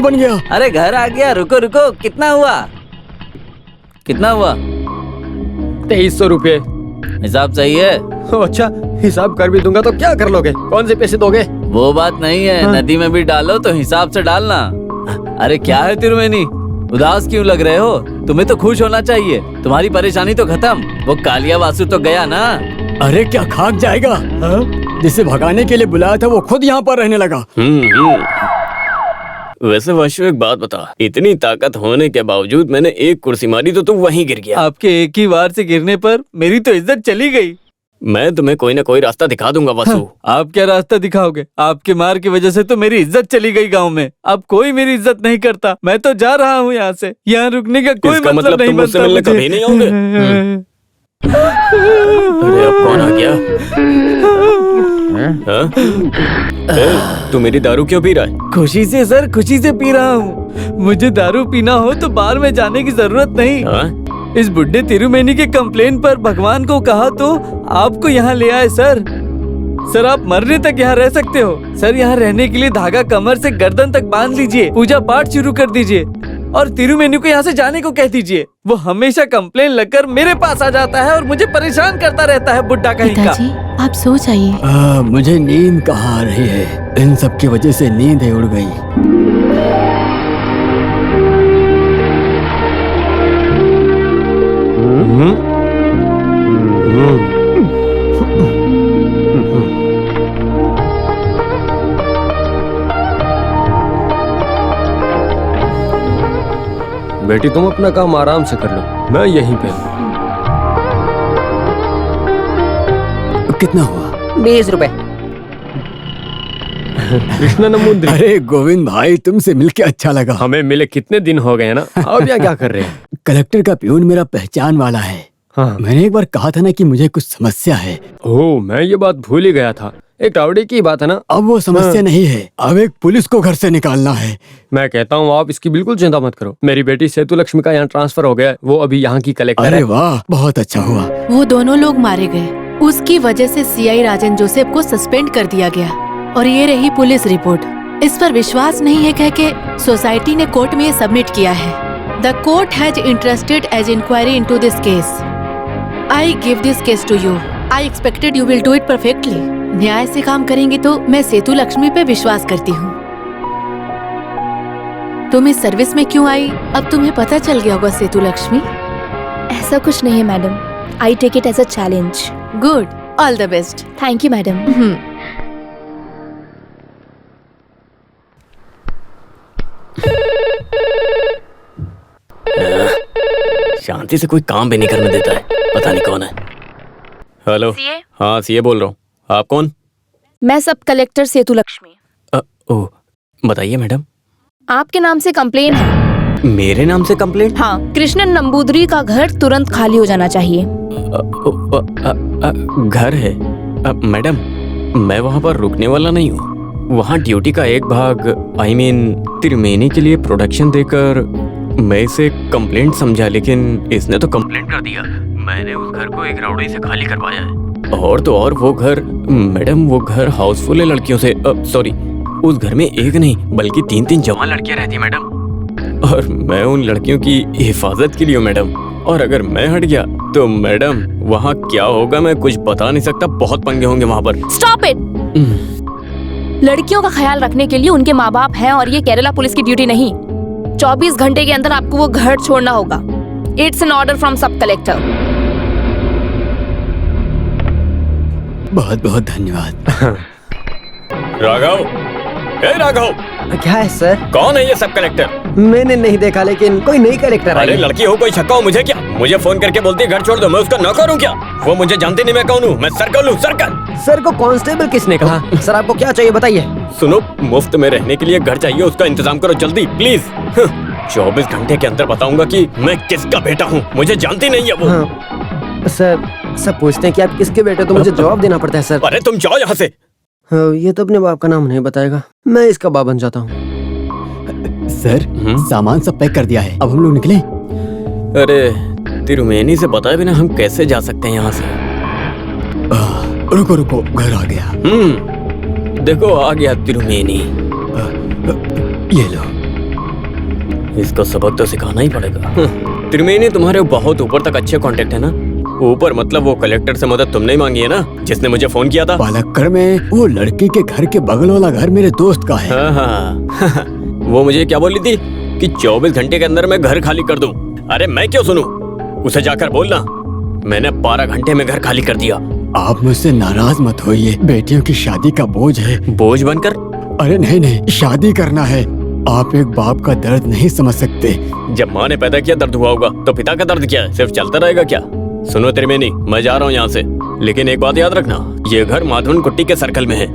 बन गया। अरे घर आ गया, रुको रुको, कितना हुआ? 2300 रुपए। हिसाब सही है? अच्छा, हिसाब कर भी दूंगा तो क्या कर लोगे? कौन से पैसे दोगे? वो बात नहीं है, नदी में भी डालो तो हिसाब से डालना। अरे क्या है तिरुमेनी, उदास क्यों लग रहे हो? तुम्हें तो खुश होना चाहिए, तुम्हारी परेशानी तो खत्म। वो कालिया वासु तो गया ना। अरे क्या खाक जाएगा? जिसे भगाने के लिए बुलाया था वो खुद यहाँ पर रहने लगा। वैसे वाशु एक बात बता, इतनी ताकत होने के बावजूद मैंने एक कुर्सी मारी तो तू वहीं गिर गया। आपके एक ही वार से गिरने पर मेरी तो इज्जत चली गई। मैं तुम्हें कोई ना कोई रास्ता दिखा दूंगा वासु। आप क्या रास्ता दिखाओगे? आपके मार की वजह से तो मेरी इज्जत चली गई गांव में। अब कोई मेरी इज्जत नहीं करता। मैं तो जा रहा हूँ यहाँ से। यहाँ रुकने का कोई इसका मतलब नहीं तुम मुझसे बनता मिलने मुझे। कभी नहीं आओगे? अरे अब कौन आ गया? तू मेरी दारू क्यों पी रहा है? खुशी से सर, खुशी से पी रहा हूँ। मुझे दारू पीना हो तो बाहर में जाने की जरूरत नहीं। इस बुड्ढे तिरुमेनी के कंप्लेन पर भगवान को कहा तो आपको यहाँ ले आए सर। सर आप मरने तक यहाँ रह सकते हो। सर यहाँ रहने के लिए धागा कमर से गर्दन तक बांध लीजिए, पूजा पाठ शुरू कर दीजिए और तिरुमेनी को यहाँ से जाने को कह दीजिए। वो हमेशा कंप्लेन लगकर मेरे पास आ जाता है और मुझे परेशान करता रहता है, बुड्ढा कहीं का। पिताजी आप सो जाइए। मुझे नींद कहाँ आ रही है, इन सब की वजह से नींद ही उड़ गई। बेटी तुम अपना काम आराम से कर लो, मैं यहीं पे हूँ। कितना हुआ? 20 रुपए। कृष्णा नमूद्री। अरे गोविंद भाई, तुमसे मिलके अच्छा लगा। हमें मिले कितने दिन हो गए ना। अब यहाँ क्या कर रहे हैं? कलेक्टर का प्यून मेरा पहचान वाला है। हाँ। मैंने एक बार कहा था ना कि मुझे कुछ समस्या है। ओह, मैं ये बात भूल ही गया था। एक टावड़ी की बात है ना। अब वो समस्या नहीं है, अब एक पुलिस को घर से निकालना है। मैं कहता हूँ आप इसकी बिल्कुल चिंता मत करो। मेरी बेटी सेतु लक्ष्मी का यहाँ ट्रांसफर हो गया है, वो अभी यहाँ की कलेक्टर है। अरे वाह, बहुत अच्छा हुआ। वो दोनों लोग मारे गए, उसकी वजह से सीआई राजन जोसेफ को सस्पेंड कर दिया गया। और ये रही पुलिस रिपोर्ट। इस पर विश्वास नहीं है कह के सोसाइटी ने कोर्ट में ये सबमिट किया है। The court has interested as inquiry into this case. I give this case to you. I expected you will do it perfectly. न्याय से काम करेंगे तो मैं सेतु लक्ष्मी पे विश्वास करती हूँ। तुम इस सर्विस में क्यों आई, अब तुम्हें पता चल गया होगा सेतु लक्ष्मी। ऐसा कुछ नहीं है madam, I take it as a challenge. Good, all the best. Thank you madam. शांति से कोई काम भी नहीं करने देता है, पता नहीं कौन है। हेलो। हाँ सीए बोल रहा हूँ। आप कौन? मैं सब कलेक्टर सेतु लक्ष्मी। ओह, बताइए मैडम। आपके नाम से कंप्लेन है। मेरे नाम से कंप्लेंट? हाँ, कृष्णन नंबूदरी का घर तुरंत खाली हो जाना चाहिए। घर है? मैडम मैं वहाँ पर रुकने वाला नहीं हूँ। वहाँ ड्यूटी का एक भाग तिरुमेनी के लिए प्रोडक्शन देकर मैं इसे कंप्लेंट समझा, लेकिन इसने तो कंप्लेंट कर दिया। मैंने उस घर को एक राउडी से खाली करवाया है। और तो और वो घर मैडम, वो घर हाउसफुल है लड़कियों से। सॉरी, उस घर में एक नहीं बल्कि 3-3 जवान लड़कियां रहती मैडम। और मैं उन लड़कियों की हिफाजत के लिए हूँ मैडम। और अगर मैं हट गया तो मैडम वहाँ क्या होगा मैं कुछ बता नहीं सकता। बहुत पंगे होंगे वहाँ पर। Stop it. लड़कियों का ख्याल रखने के लिए उनके माँ बाप हैं और ये केरला पुलिस की ड्यूटी नहीं। 24 घंटे के अंदर आपको वो घर छोड़ना होगा। इट्स एन ऑर्डर फ्रॉम सब कलेक्टर। बहुत बहुत धन्यवाद। राघव, राघव, क्या है सर? कौन है ये सब कलेक्टर? मैंने नहीं देखा, लेकिन कोई नई कलेक्टर आई अरे है। लड़की हो, कोई शक्का हो मुझे क्या? मुझे फोन करके बोलती है घर छोड़ दो, मैं उसका नौकर हूँ क्या? वो मुझे जानती नहीं मैं कौन हूँ। मैं सर्कल हूँ, सर्कल। सर को कांस्टेबल किसने कहा? सर आपको क्या चाहिए बताइए। सुनो, मुफ्त में रहने के लिए घर चाहिए, उसका इंतजाम करो जल्दी प्लीज। 24 घंटे के अंदर बताऊंगा कि मैं किसका बेटा हूँ। मुझे जानती नहीं है वो। हाँ। सर सब पूछते हैं कि आप किसके बेटे, तो मुझे जवाब देना पड़ता है सर। अरे तुम जाओ यहाँ से। ये तो अपने बाप का नाम नहीं बताएगा, मैं इसका बाप बन जाता हूँ। सर सामान सब पैक कर दिया है, अब हम लोग निकले। अरे तिरुमेनी से बताए बिना हम कैसे जा सकते हैं यहाँ से? रुको रुको, घर आ गया। देखो आ गया तिरुमेनी। ये लो। इसको सबक तो सिखाना ही पड़ेगा। त्रिवेणी, तुम्हारे बहुत ऊपर तक अच्छे कांटेक्ट है ना? ऊपर मतलब वो कलेक्टर से मदद तुमने ही मांगी है ना, जिसने मुझे फोन किया था? पालक्कड़ में वो लड़की के घर के बगल वाला घर मेरे दोस्त का है। हाँ। वो मुझे क्या बोली थी कि 24 घंटे के अंदर मैं घर खाली कर दूं। अरे मैं क्यों सुनूं? उसे जाकर बोलना। मैंने 12 घंटे में घर खाली कर दिया। आप मुझसे नाराज मत होइए, बेटियों की शादी का बोझ है। बोझ बनकर? अरे नहीं, शादी करना है। आप एक बाप का दर्द नहीं समझ सकते। जब माँ ने पैदा किया दर्द हुआ होगा, तो पिता का दर्द क्या है? सिर्फ चलता रहेगा क्या? सुनो त्रिवेणी, मैं जा रहा हूँ यहाँ से, लेकिन एक बात याद रखना, ये घर माधवन कुट्टी के सर्कल में है।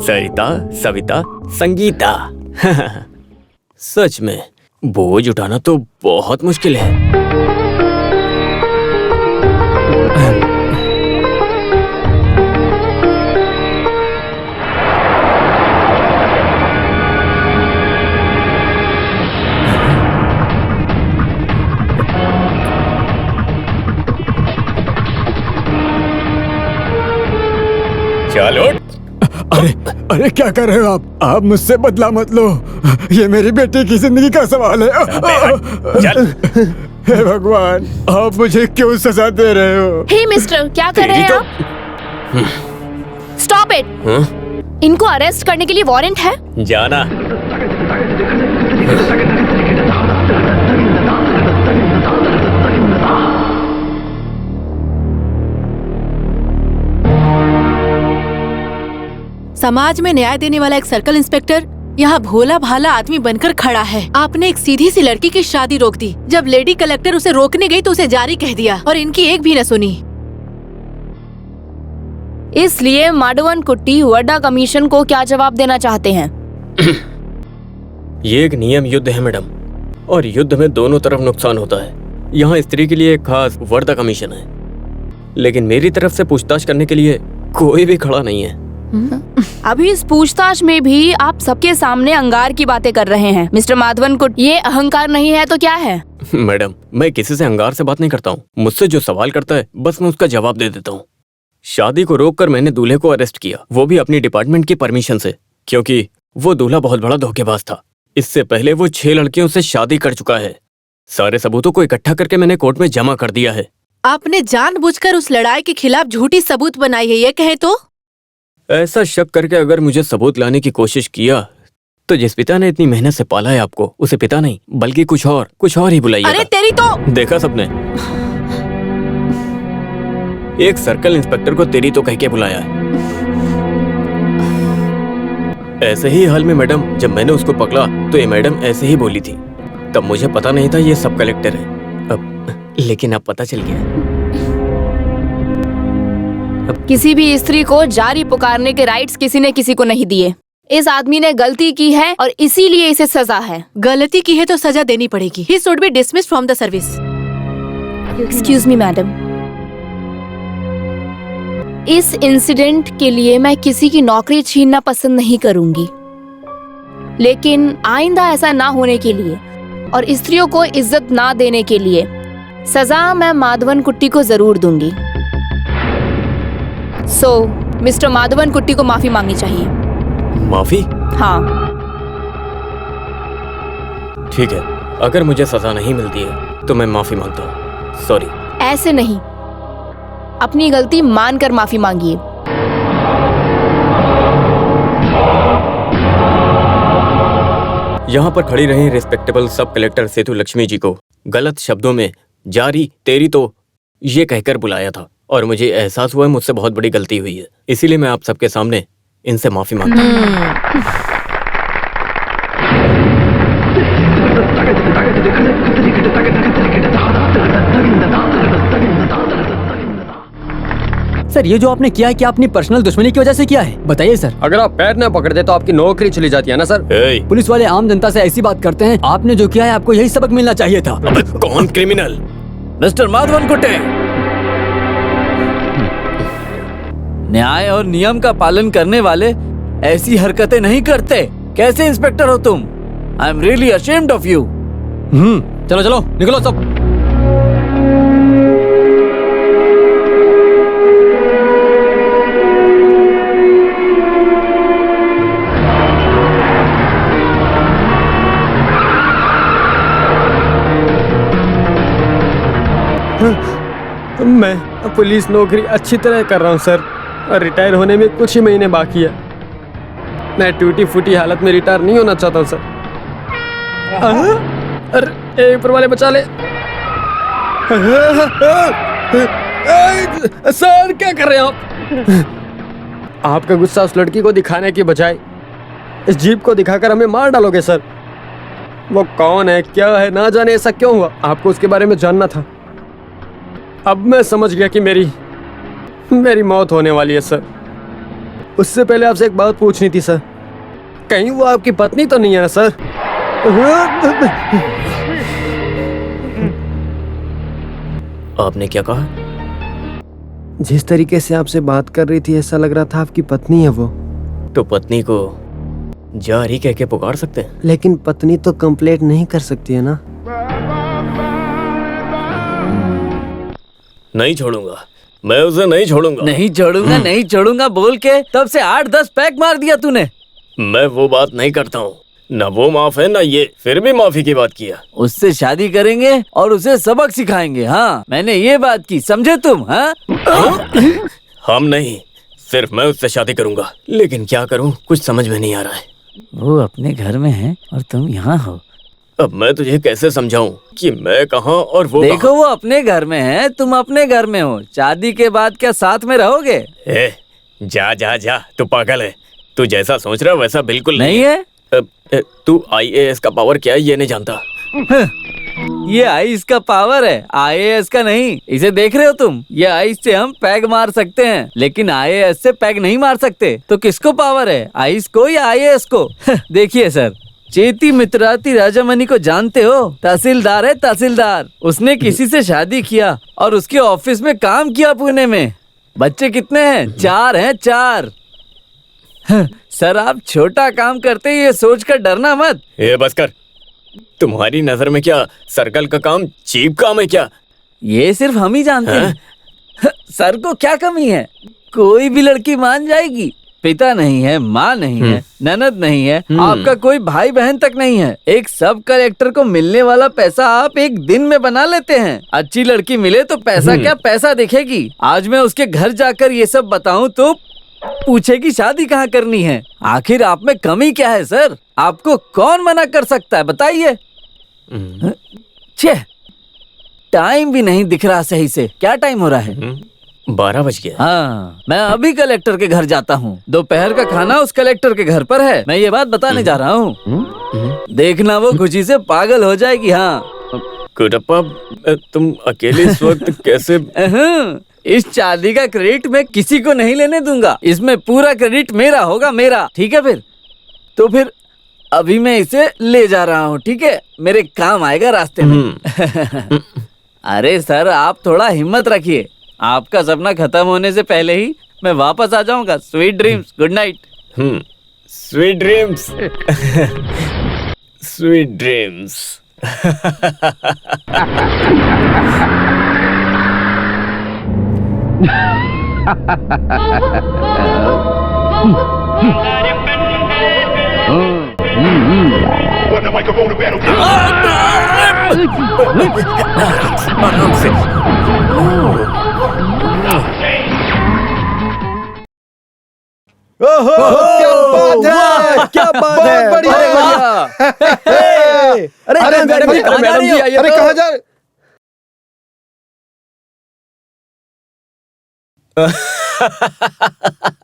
सरिता, सविता, संगीता। सच में बोझ उठाना तो बहुत मुश्किल है। चलो। अरे क्या कर रहे हो आप मुझसे बदला मत लो। ये मेरी बेटी की जिंदगी का सवाल है। चल। हे भगवान, आप मुझे क्यों सजा दे रहे हो? हे मिस्टर, क्या कर रहे हैं आप? Stop it. इनको अरेस्ट करने के लिए वारंट है। जाना। समाज में न्याय देने वाला एक सर्कल इंस्पेक्टर यहाँ भोला भाला आदमी बनकर खड़ा है। आपने एक सीधी सी लड़की की शादी रोक दी। जब लेडी कलेक्टर उसे रोकने गई तो उसे जारी कह दिया और इनकी एक भी न सुनी। इसलिए माधवन कुट्टी वड्डा कमीशन को क्या जवाब देना चाहते हैं? ये एक नियम युद्ध है मैडम, और युद्ध में दोनों तरफ नुकसान होता है। यहाँ स्त्री के लिए एक खास वर्दा कमीशन है, लेकिन मेरी तरफ से पूछताछ करने के लिए कोई भी खड़ा नहीं है। अभी इस पूछताछ में भी आप सबके सामने अंगार की बातें कर रहे हैं। मिस्टर माधवन कुट्टी, ये अहंकार नहीं है तो क्या है? मैडम, मैं किसी से अंगार से बात नहीं करता हूँ। मुझसे जो सवाल करता है बस मैं उसका जवाब दे देता हूँ। शादी को रोककर मैंने दूल्हे को अरेस्ट किया, वो भी अपनी डिपार्टमेंट की परमिशन से, क्योंकि वो दूल्हा बहुत बड़ा धोखेबाज था। इससे पहले वो 6 लड़कियों से शादी कर चुका है। सारे सबूतों को इकट्ठा करके मैंने कोर्ट में जमा कर दिया है। आपने जानबूझकर उस लड़ाई के खिलाफ झूठी सबूत बनाई है, ये कहे तो? ऐसा शक करके अगर मुझे सबूत लाने की कोशिश किया तो जिस पिता ने इतनी मेहनत से पाला है आपको, उसे पिता नहीं बल्कि कुछ और ही बुलाइए। अरे तेरी तो! देखा सबने, एक सर्कल इंस्पेक्टर को तेरी तो कह के बुलाया है। ऐसे ही हाल में मैडम, जब मैंने उसको पकड़ा तो ये मैडम ऐसे ही बोली थी। तब मुझे पता नहीं था ये सब कलेक्टर है, लेकिन अब पता चल गया। किसी भी स्त्री को जारी पुकारने के राइट्स किसी ने किसी को नहीं दिए। इस आदमी ने गलती की है और इसीलिए इसे सजा है। गलती की है तो सजा देनी पड़ेगी। He should be dismissed from the service. Excuse me madam, इस इंसिडेंट के लिए मैं किसी की नौकरी छीनना पसंद नहीं करूंगी, लेकिन आइंदा ऐसा ना होने के लिए और स्त्रियों को इज्जत ना देने के लिए सजा मैं माधवन कुट्टी को जरूर दूंगी। मिस्टर माधवन कुट्टी को माफी मांगनी चाहिए। माफी? हाँ। ठीक है, अगर मुझे सजा नहीं मिलती है तो मैं माफी मांगता हूँ। सॉरी। ऐसे नहीं, अपनी गलती मानकर माफी मांगिए। यहाँ पर खड़ी रही रिस्पेक्टेबल सब कलेक्टर सेतु लक्ष्मी जी को गलत शब्दों में जारी तेरी तो ये कहकर बुलाया था, और मुझे एहसास हुआ मुझसे बहुत बड़ी गलती हुई है। इसीलिए मैं आप सबके सामने इनसे माफी मांगता हूँ। सर, ये जो आपने किया है, क्या अपनी पर्सनल दुश्मनी की वजह से किया है? बताइए सर। अगर आप पैर न पकड़ दे तो आपकी नौकरी चली जाती है ना सर। पुलिस वाले आम जनता से ऐसी बात करते हैं। आपने जो किया है, आपको यही सबक मिलना चाहिए था। कौन क्रिमिनल? मिस्टर माधवन कुट्टी, न्याय और नियम का पालन करने वाले ऐसी हरकतें नहीं करते। कैसे इंस्पेक्टर हो तुम? I am really ashamed of you. चलो चलो निकलो सब। मैं पुलिस नौकरी अच्छी तरह कर रहा हूँ सर, और रिटायर होने में कुछ ही महीने बाकी है। मैं टूटी फूटी हालत में रिटायर नहीं होना चाहता हूँ सर। अरे ऊपर वाले बचा ले। सर क्या कर रहे हो आप? आपका गुस्सा उस लड़की को दिखाने की बजाय इस जीप को दिखाकर हमें मार डालोगे सर। वो कौन है, क्या है, ना जाने ऐसा क्यों हुआ, आपको उसके बारे में जानना था। अब मैं समझ गया कि मेरी मौत होने वाली है सर। उससे पहले आपसे एक बात पूछनी थी सर, कहीं वो आपकी पत्नी तो नहीं है ना सर? आपने क्या कहा? जिस तरीके से आपसे बात कर रही थी ऐसा लग रहा था आपकी पत्नी है वो। तो पत्नी को जारी कह के पुकार सकते हैं। लेकिन पत्नी तो कंप्लेंट नहीं कर सकती है ना। नहीं छोड़ूंगा, मैं उसे नहीं छोड़ूंगा। नहीं छोड़ूंगा बोल के तब से 8-10 पैक मार दिया तूने। मैं वो बात नहीं करता हूँ, ना वो माफ है ना ये, फिर भी माफी की बात किया। उससे शादी करेंगे और उसे सबक सिखाएंगे। हाँ, मैंने ये बात की, समझे तुम? हाँ? हम नहीं, सिर्फ मैं उससे शादी करूंगा। लेकिन क्या करूं, कुछ समझ में नहीं आ रहा है। वो अपने घर में है और तुम यहाँ हो। अब मैं तुझे कैसे समझाऊं कि मैं कहाँ और वो देखो कहाँ? वो अपने घर में है, तुम अपने घर में हो। शादी के बाद क्या साथ में रहोगे? जा जा जा, तू पागल है। तू जैसा सोच रहा है वैसा बिल्कुल नहीं है। तू IAS का पावर क्या है ये नहीं जानता। ये आइस का पावर है, IAS का नहीं। इसे देख रहे हो तुम? ये आइस से हम पैग मार सकते हैं, लेकिन IAS से पैग नहीं मार सकते। तो किसको पावर है, आइस को या IAS को? देखिए सर, चेती मित्राती राजामणि को जानते हो? तहसीलदार है, तहसीलदार। उसने किसी से शादी किया और उसके ऑफिस में काम किया पुणे में। बच्चे कितने हैं? 4 हैं, 4। सर आप छोटा काम करते ये सोच कर डरना मत। ये बस कर। तुम्हारी नजर में क्या सर्कल का काम चीप काम है क्या? ये सिर्फ हम ही जानते हैं। सर को क्या कमी है? कोई भी लड़की मान जाएगी। पिता नहीं है, माँ नहीं है, ननद नहीं है, आपका कोई भाई बहन तक नहीं है। एक सब कलेक्टर को मिलने वाला पैसा आप एक दिन में बना लेते हैं। अच्छी लड़की मिले तो पैसा क्या, पैसा दिखेगी। आज मैं उसके घर जाकर ये सब बताऊं तो पूछेगी शादी कहाँ करनी है। आखिर आप में कमी क्या है सर? आपको कौन मना कर सकता है, बताइए। छे, टाइम भी नहीं दिख रहा सही से। क्या टाइम हो रहा है? 12 बज गया। हाँ, मैं अभी कलेक्टर के घर जाता हूँ। दोपहर का खाना उस कलेक्टर के घर पर है। मैं ये बात बताने जा रहा हूँ। देखना वो खुशी से पागल हो जाएगी। हाँ कुटप्पा, तुम अकेले इस वक्त कैसे? इस चांदी का क्रेडिट मैं किसी को नहीं लेने दूंगा। इसमें पूरा क्रेडिट मेरा होगा, मेरा। ठीक है फिर? तो फिर अभी मैं इसे ले जा रहा हूँ, ठीक है? मेरे काम आएगा रास्ते में। अरे सर आप थोड़ा हिम्मत रखिए। आपका सपना खत्म होने से पहले ही मैं वापस आ जाऊंगा। Sweet dreams, good night. Sweet dreams. Sweet dreams. आराम से। क्या बात है, बढ़िया। अरे मैडम जी आइए। अरे कहाँ जा